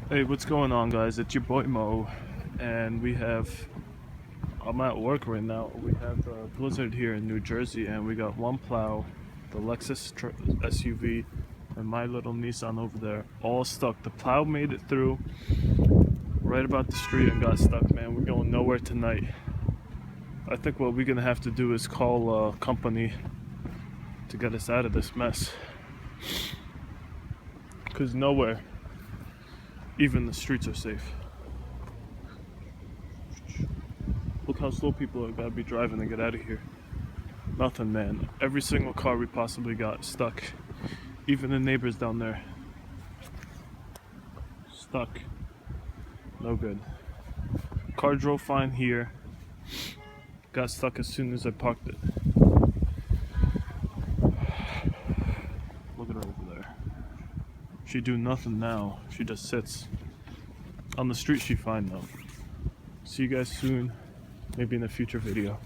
Hey, what's going on, guys? It's your boy Mo, and I'm at work right now. We have the blizzard here in New Jersey, and we got one plow, the Lexus SUV, and my little Nissan over there, all stuck. The plow made it through right about the street and got stuck, man. We're going nowhere tonight. I think what we're gonna have to do is call a company to get us out of this mess. Because nowhere, even the streets are safe. Look how slow people are gotta be driving to get out of here. Nothing, man. Every single car we possibly got stuck. Even the neighbors down there. Stuck. No good. Car drove fine here. Got stuck as soon as I parked it. Look at her over there. She do nothing now. She just sits. On the street she fine though. See you guys soon. Maybe in a future video.